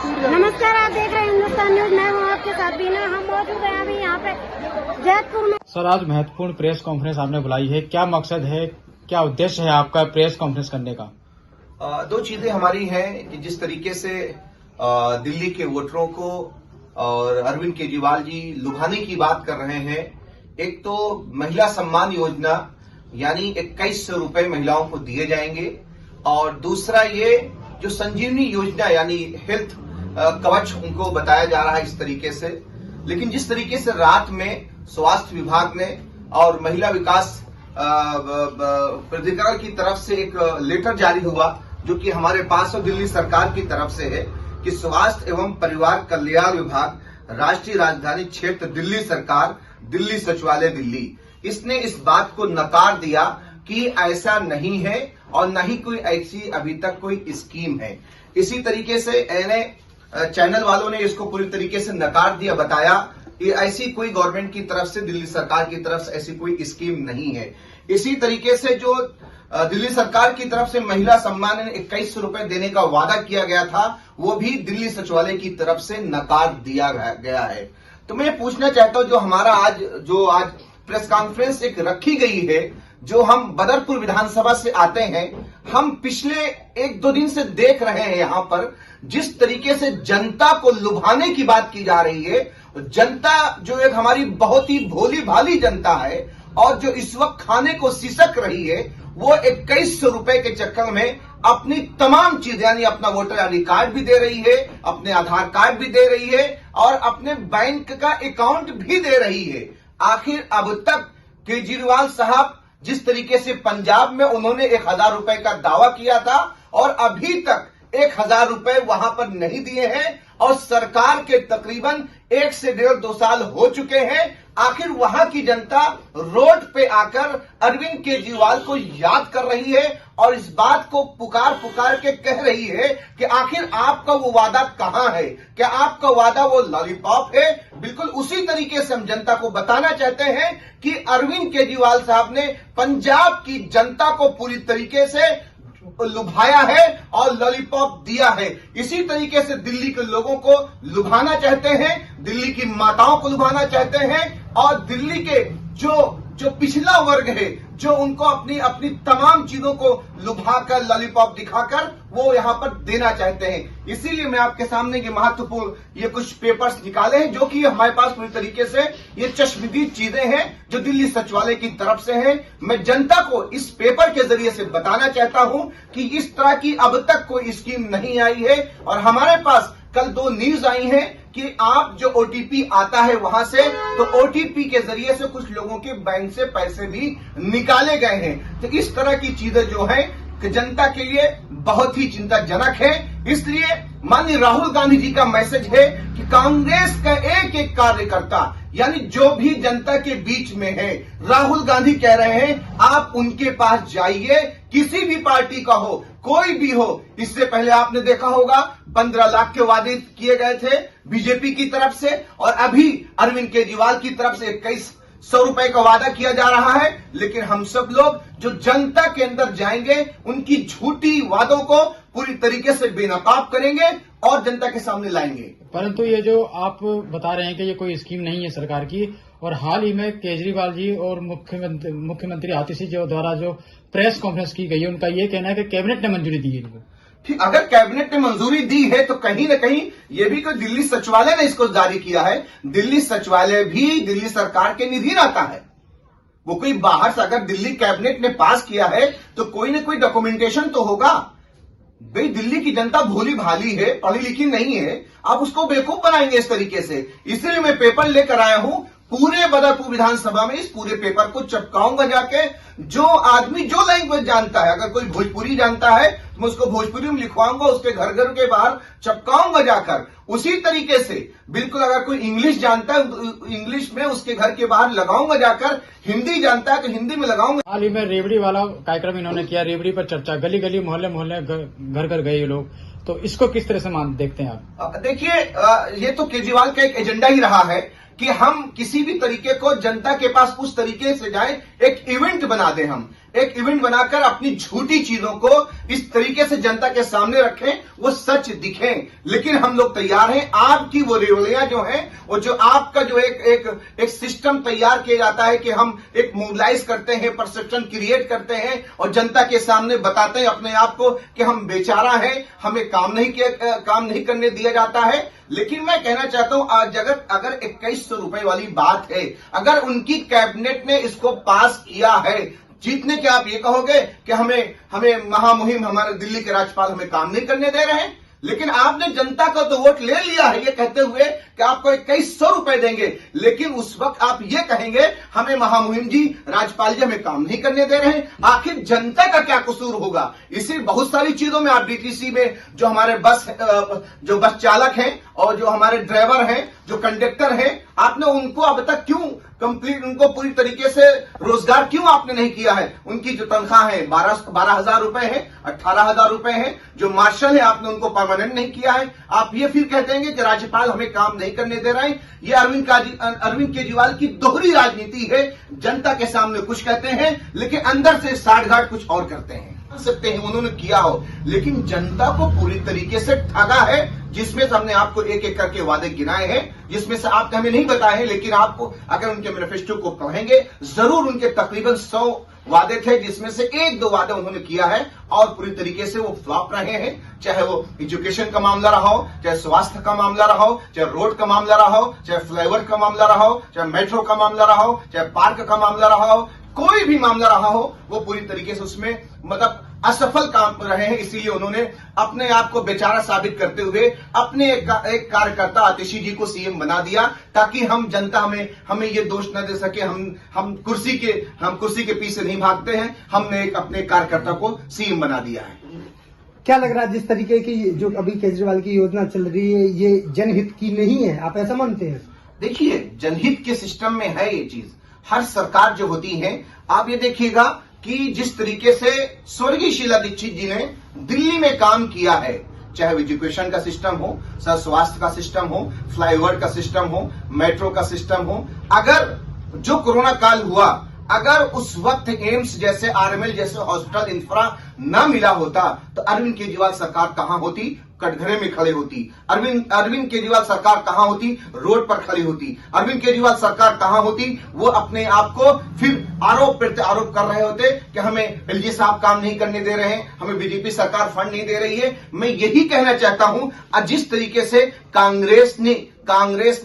नमस्कार, आप देख रहे हैं हिंदुस्तान न्यूज। मैं हूँ आपके साथ बीना। हम मौजूद हैं अभी यहाँ पे जैतपुर में। सर, आज महत्वपूर्ण प्रेस कॉन्फ्रेंस आपने बुलाई है, क्या मकसद है, क्या उद्देश्य है आपका प्रेस कॉन्फ्रेंस करने का? दो चीजें हमारी हैं कि जिस तरीके से दिल्ली के वोटरों को और अरविंद केजरीवाल जी लुभाने की बात कर रहे हैं। एक तो महिला सम्मान योजना यानी 2100 रुपए महिलाओं को दिए जाएंगे, और दूसरा ये जो संजीवनी योजना यानी हेल्थ कवच उनको बताया जा रहा है इस तरीके से। लेकिन जिस तरीके से रात में स्वास्थ्य विभाग ने और महिला विकास प्राधिकरण की तरफ से एक लेटर जारी हुआ जो कि हमारे पास और दिल्ली सरकार की तरफ से है कि स्वास्थ्य एवं परिवार कल्याण विभाग, राष्ट्रीय राजधानी क्षेत्र दिल्ली सरकार, दिल्ली सचिवालय दिल्ली, इसने इस बात को नकार दिया कि ऐसा नहीं है और न ही कोई ऐसी अभी तक कोई स्कीम है। इसी तरीके से एनए चैनल वालों ने इसको पूरी तरीके से नकार दिया, बताया कि ऐसी कोई गवर्नमेंट की तरफ से, दिल्ली सरकार की तरफ से ऐसी कोई स्कीम नहीं है। इसी तरीके से जो दिल्ली सरकार की तरफ से महिला सम्मान 2100 रुपए देने का वादा किया गया था, वो भी दिल्ली सचिवालय की तरफ से नकार दिया गया है। तो मैं पूछना चाहता हूं, जो हमारा आज प्रेस कॉन्फ्रेंस एक रखी गई है, जो हम बदरपुर विधानसभा से आते हैं, हम पिछले 1-2 दिन से देख रहे हैं यहां पर जिस तरीके से जनता को लुभाने की बात की जा रही है। जनता जो एक हमारी बहुत ही भोली भाली जनता है और जो इस वक्त खाने को सिसक रही है, वो 2100 रुपए के चक्कर में अपनी तमाम चीजें यानी अपना वोटर आईडी कार्ड भी दे रही है, अपने आधार कार्ड भी दे रही है और अपने बैंक का अकाउंट भी दे रही है। आखिर अब तक केजरीवाल साहब जिस तरीके से पंजाब में उन्होंने 1000 रुपए का दावा किया था और अभी तक 1000 रुपए वहां पर नहीं दिए हैं, और सरकार के तकरीबन 1 से 1.5-2 साल हो चुके हैं। आखिर वहां की जनता रोड पे आकर अरविंद केजरीवाल को याद कर रही है और इस बात को पुकार के कह रही है कि आखिर आपका वो वादा कहां है, क्या आपका वादा वो लॉलीपॉप है? बिल्कुल उसी तरीके से हम जनता को बताना चाहते हैं कि अरविंद केजरीवाल साहब ने पंजाब की जनता को पूरी तरीके से लुभाया है और लॉलीपॉप दिया है। इसी तरीके से दिल्ली के लोगों को लुभाना चाहते हैं, दिल्ली की माताओं को लुभाना चाहते हैं और दिल्ली के जो पिछला वर्ग है, जो उनको अपनी तमाम चीजों को लुभाकर, लॉलीपॉप दिखाकर वो यहां पर देना चाहते हैं। इसीलिए मैं आपके सामने ये महत्वपूर्ण ये कुछ पेपर्स निकाले हैं जो कि हमारे पास पूरी तरीके से ये चश्मदीद चीजें हैं जो दिल्ली सचिवालय की तरफ से हैं। मैं जनता को इस पेपर के जरिए से बताना चाहता हूं कि इस तरह की अब तक कोई स्कीम नहीं आई है। और हमारे पास कल 2 न्यूज आई हैं कि आप जो ओटीपी आता है वहां से, तो ओटीपी के जरिए से कुछ लोगों के बैंक से पैसे भी निकाले गए हैं। तो इस तरह की चीजें जो है कि जनता के लिए बहुत ही चिंताजनक है। इसलिए माननीय राहुल गांधी जी का मैसेज है कि कांग्रेस का एक एक कार्यकर्ता यानी जो भी जनता के बीच में है, राहुल गांधी कह रहे हैं आप उनके पास जाइए, किसी भी पार्टी का हो, कोई भी हो। इससे पहले आपने देखा होगा 15 लाख के वादे किए गए थे बीजेपी की तरफ से, और अभी अरविंद केजरीवाल की तरफ से 2100 रुपए का वादा किया जा रहा है। लेकिन हम सब लोग जो जनता के अंदर जाएंगे, उनकी झूठी वादों को पूरी तरीके से बेनकाब करेंगे और जनता के सामने लाएंगे। परंतु ये जो आप बता रहे हैं कि ये कोई स्कीम नहीं है सरकार की, और हाल ही में केजरीवाल जी और मुख्यमंत्री आतिशी जी द्वारा जो प्रेस कॉन्फ्रेंस की गई है, उनका ये कहना है कि कैबिनेट ने मंजूरी दी है इनको। ठीक, अगर कैबिनेट ने मंजूरी दी है तो कहीं न कहीं ये भी कोई दिल्ली सचिवालय ने इसको जारी किया है। दिल्ली सचिवालय भी दिल्ली सरकार के निधीन आता है। वो कोई बाहर से, अगर दिल्ली कैबिनेट ने पास किया है तो कोई न कोई डॉक्यूमेंटेशन तो होगा। भाई दिल्ली की जनता भोली भाली है, पढ़ी लिखी नहीं है, आप उसको बेवकूफ बनाएंगे इस तरीके से। इसलिए मैं पेपर लेकर आया हूं, पूरे बदरपुर विधानसभा में इस पूरे पेपर को चिपकाऊंगा जाके। जो आदमी जो लैंग्वेज जानता है, अगर कोई भोजपुरी जानता है तो मैं उसको भोजपुरी में लिखवाऊंगा, उसके घर घर के बाहर चिपकाऊंगा जाकर। उसी तरीके से बिल्कुल अगर कोई इंग्लिश जानता है, इंग्लिश में उसके घर के बाहर लगाऊंगा जाकर। हिंदी जानता है तो हिंदी में लगाऊंगा। हाल ही में रेवड़ी वाला कार्यक्रम इन्होंने किया, रेवड़ी पर चर्चा, गली गली मोहल्ले मोहल्ले घर घर गए लोग, तो इसको किस तरह से देखते हैं आप? देखिए, ये तो केजरीवाल का एक एजेंडा ही रहा है कि हम किसी भी तरीके को जनता के पास उस तरीके से जाए, एक इवेंट बना दें, हम एक इवेंट बनाकर अपनी झूठी चीजों को इस तरीके से जनता के सामने रखें, वो सच दिखें। लेकिन हम लोग तैयार हैं। आपकी वो रेवड़ियां जो हैं, वो जो आपका जो एक सिस्टम तैयार किया जाता है कि हम एक मोबिलाइज करते हैं, परसेप्शन क्रिएट करते हैं और जनता के सामने बताते हैं अपने आप को कि हम बेचारा हैं, हमें काम नहीं करने दिया जाता है। लेकिन मैं कहना चाहता हूं, आज अगर 2100 रुपए वाली बात है, अगर उनकी कैबिनेट ने इसको पास किया है, जीतने के आप ये कहोगे कि हमें महामुहिम, हमारे दिल्ली के राज्यपाल हमें काम नहीं करने दे रहे हैं। लेकिन आपने जनता का तो वोट ले लिया है ये कहते हुए कि आपको 2100 रुपए देंगे, लेकिन उस वक्त आप ये कहेंगे हमें महामुहिम जी, राज्यपाल जी हमें काम नहीं करने दे रहे हैं। आखिर जनता का क्या कसूर होगा? इसी बहुत सारी चीजों में आप डीटीसी में जो हमारे जो बस चालक हैं और जो हमारे ड्राइवर हैं, जो कंडक्टर हैं, आपने उनको अब तक क्यों उनको पूरी तरीके से रोजगार क्यों आपने नहीं किया है? उनकी जो तनख्वाह है 12,000 रुपए है, 18,000 रुपए है। जो मार्शल है आपने उनको परमानेंट नहीं किया है। आप ये फिर कहते हैं कि राज्यपाल हमें काम नहीं करने दे रहे हैं। ये अरविंद केजरीवाल की दोहरी राजनीति है। जनता के सामने कुछ कहते हैं लेकिन अंदर से साठगांठ कुछ और करते हैं। सकते हैं उन्होंने किया हो, लेकिन जनता को पूरी तरीके से ठगा है, जिसमें से हमने आपको एक एक करके वादे गिनाए हैं, जिसमें से आपने हमें नहीं बताए हैं। लेकिन आपको अगर उनके मैनिफेस्टो को पढ़ेंगे जरूर उनके तकरीबन 100 वादे थे, जिसमें से 1-2 वादे उन्होंने किया है और पूरी तरीके से वो फ्लॉप रहे हैं। चाहे वो एजुकेशन का मामला रहा हो, चाहे स्वास्थ्य का मामला रहा हो, चाहे रोड का मामला रहा हो, चाहे फ्लाईओवर का मामला रहा हो, चाहे मेट्रो का मामला रहा हो, चाहे पार्क का मामला रहा हो, कोई भी मामला रहा हो, वो पूरी तरीके से उसमें मतलब असफल काम रहे हैं। इसीलिए उन्होंने अपने आप को बेचारा साबित करते हुए अपने एक कार्यकर्ता आतिशी जी को सीएम बना दिया, ताकि हम जनता हमें ये दोष न दे सके हम कुर्सी के पीछे नहीं भागते हैं। हमने एक अपने कार्यकर्ता को सीएम बना दिया है। क्या लग रहा है जिस तरीके की जो अभी केजरीवाल की योजना चल रही है, ये जनहित की नहीं है, आप ऐसा मानते हैं? देखिए, जनहित के सिस्टम में है ये चीज। हर सरकार जो होती है, आप ये देखिएगा कि जिस तरीके से स्वर्गीय शीला दीक्षित जी ने दिल्ली में काम किया है, चाहे एजुकेशन का सिस्टम हो, चाहे स्वास्थ्य का सिस्टम हो, फ्लाईओवर का सिस्टम हो, मेट्रो का सिस्टम हो, अगर जो कोरोना काल हुआ, अगर उस वक्त एम्स जैसे आरएमएल जैसे हॉस्पिटल इंफ्रा न मिला होता तो अरविंद केजरीवाल सरकार कहां होती? कटघरे में खड़े होती। अरविंद केजरीवाल सरकार कहां होती? रोड पर खड़ी होती। अरविंद केजरीवाल सरकार कहां होती? वो अपने आप को फिर आरोप प्रत्यारोप कर रहे होते कि हमें एलजी साहब काम नहीं करने दे रहे हैं, हमें बीजेपी सरकार फंड नहीं दे रही है। मैं यही कहना चाहता हूं, जिस तरीके से कांग्रेस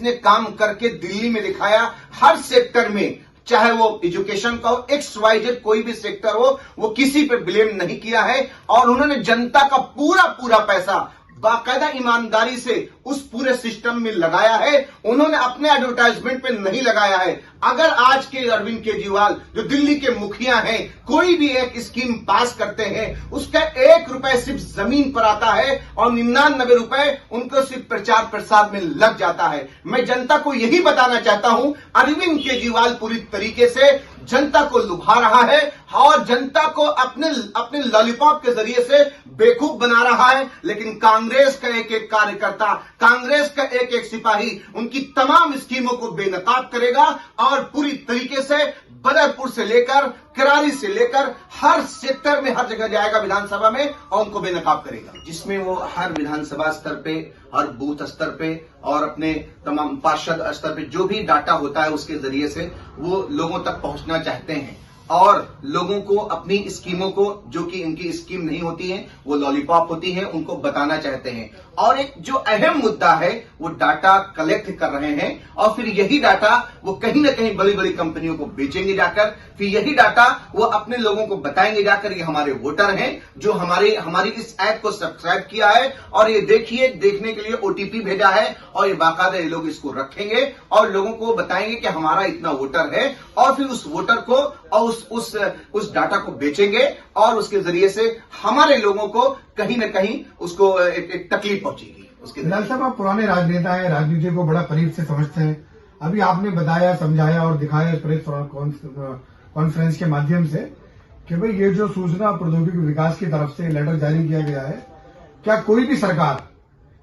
ने काम करके दिल्ली में दिखाया, हर सेक्टर में, चाहे वो एजुकेशन का हो, XYZ कोई भी सेक्टर हो, वो किसी पे ब्लेम नहीं किया है और उन्होंने जनता का पूरा पैसा बाकायदा ईमानदारी से उस पूरे सिस्टम में लगाया है। उन्होंने अपने एडवर्टाइजमेंट पे नहीं लगाया है। अगर आज के अरविंद केजरीवाल जो दिल्ली के मुखिया हैं, कोई भी एक स्कीम पास करते हैं, उसका 1 रुपए सिर्फ जमीन पर आता है और 99 रुपए उनको सिर्फ प्रचार प्रसार में लग जाता है। मैं जनता को यही बताना चाहता हूं, अरविंद केजरीवाल पूरी तरीके से जनता को लुभा रहा है और जनता को अपने लॉलीपॉप के जरिए से बेवकूफ बना रहा है। लेकिन कांग्रेस का एक एक कार्यकर्ता, कांग्रेस का एक एक सिपाही उनकी तमाम स्कीमों को बेनकाब करेगा और पूरी तरीके से बदरपुर से लेकर करारी से लेकर हर सेक्टर में, हर जगह जाएगा विधानसभा में और उनको बेनकाब करेगा, जिसमें वो हर विधानसभा स्तर पे, हर बूथ स्तर पे और अपने तमाम पार्षद स्तर पे जो भी डाटा होता है उसके जरिए से वो लोगों तक पहुंचना चाहते हैं और लोगों को अपनी स्कीमों को, जो कि इनकी स्कीम नहीं होती है, वो लॉलीपॉप होती है, उनको बताना चाहते हैं। और एक जो अहम मुद्दा है, वो डाटा कलेक्ट कर रहे हैं और फिर यही डाटा वो कहीं ना कहीं बड़ी बड़ी कंपनियों को बेचेंगे जाकर, फिर यही डाटा वो अपने लोगों को बताएंगे जाकर, ये हमारे वोटर हैं जो हमारी इस ऐप को सब्सक्राइब किया है और ये देखने के लिए OTP भेजा है और ये बाकायदा ये लोग इसको रखेंगे और लोगों को बताएंगे कि हमारा इतना वोटर है और फिर उस वोटर को और उस डाटा को बेचेंगे और उसके जरिए से हमारे लोगों को कहीं ना कहीं उसको एक तकलीफ पहुंचेगी। उसके विधानसभा पुराने राजनेता है, राजनीति को बड़ा करीब से समझते हैं। अभी आपने बताया, समझाया और दिखाया प्रेस कॉन्फ्रेंस के माध्यम से कि भाई ये जो सूचना प्रौद्योगिकी विकास की तरफ से लेटर जारी किया गया है, क्या कोई भी सरकार,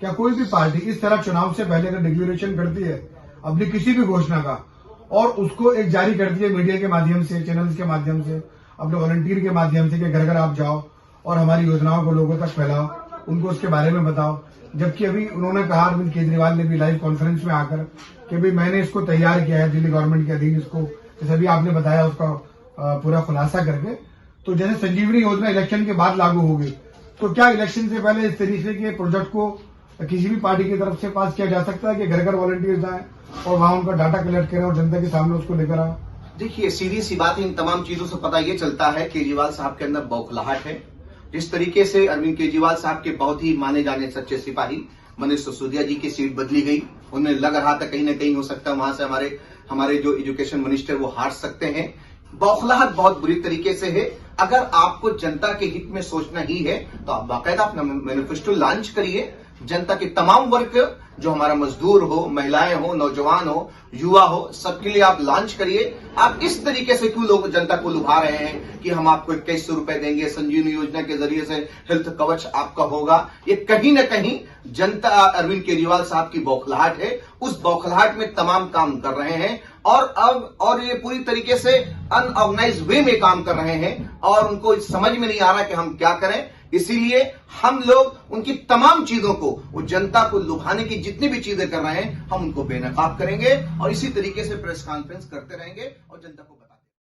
क्या कोई भी पार्टी इस तरह चुनाव से पहले अगर डिक्लेरेशन करती है अपनी किसी भी घोषणा का और उसको एक जारी कर दिए मीडिया के माध्यम से, चैनल्स के माध्यम से, अपने वॉलंटियर के माध्यम से कि घर घर आप जाओ और हमारी योजनाओं को लोगों तक फैलाओ, उनको उसके बारे में बताओ। जबकि अभी उन्होंने कहा, अरविंद केजरीवाल ने भी लाइव कॉन्फ्रेंस में आकर कि भाई मैंने इसको तैयार किया है दिल्ली गवर्नमेंट के अधीन, इसको जैसे अभी आपने बताया उसका पूरा खुलासा करके। तो जैसे संजीवनी योजना इलेक्शन के बाद लागू होगी, तो क्या इलेक्शन से पहले इस तरीके के प्रोजेक्ट को किसी भी पार्टी की तरफ से पास किया जा सकता है कि घर घर वॉलंटियर जाएं और वहां उनका डाटा कलेक्ट करें और जनता के सामने उसको लेकर आए? देखिए, सीधी सी बात है, इन तमाम चीजों से पता ये चलता है केजरीवाल साहब के अंदर बौखलाहट है। जिस तरीके से अरविंद केजरीवाल साहब के बहुत ही माने जाने सच्चे सिपाही मनीष सिसोदिया जी की सीट बदली गई। उन्हें लग रहा था कहीं ना कहीं हो सकता है वहां से हमारे जो एजुकेशन मिनिस्टर वो हार सकते हैं। बौखलाहट बहुत बुरी तरीके से है। अगर आपको जनता के हित में सोचना ही है तो आप बाकायदा अपना मैनिफेस्टो लॉन्च करिए। जनता के तमाम वर्ग, जो हमारा मजदूर हो, महिलाएं हो, नौजवान हो, युवा हो, सबके लिए आप लॉन्च करिए। आप इस तरीके से क्यों लोग जनता को लुभा रहे हैं कि हम आपको 2100 रुपए देंगे, संजीवनी योजना के जरिए से हेल्थ कवच आपका होगा। ये कहीं ना कहीं जनता अरविंद केजरीवाल साहब की बौखलाहट है। उस बौखलाहट में तमाम काम कर रहे हैं और ये पूरी तरीके से अनऑर्गेनाइज्ड वे में काम कर रहे हैं और उनको समझ में नहीं आ रहा कि हम क्या करें। इसीलिए हम लोग उनकी तमाम चीजों को, वो जनता को लुभाने की जितनी भी चीजें कर रहे हैं, हम उनको बेनकाब करेंगे और इसी तरीके से प्रेस कॉन्फ्रेंस करते रहेंगे और जनता को